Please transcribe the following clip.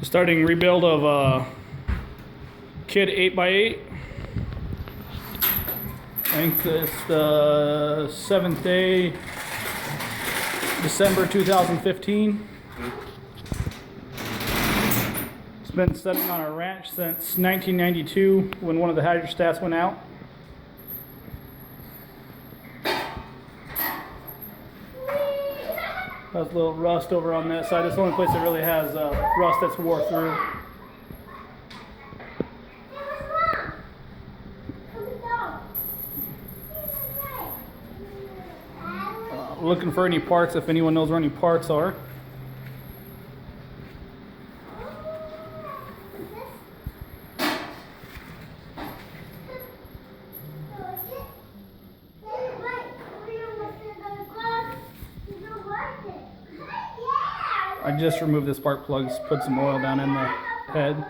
Starting rebuild of Kid 8x8. I think it's the 7th day, December 2015. It's been sitting on our ranch since 1992 when one of the hydrostats went out. Has a little rust over on that side. It's the only place that really has rust that's wore through. Looking for any parts if anyone knows where any parts are. I just removed the spark plugs, put some oil down in the head.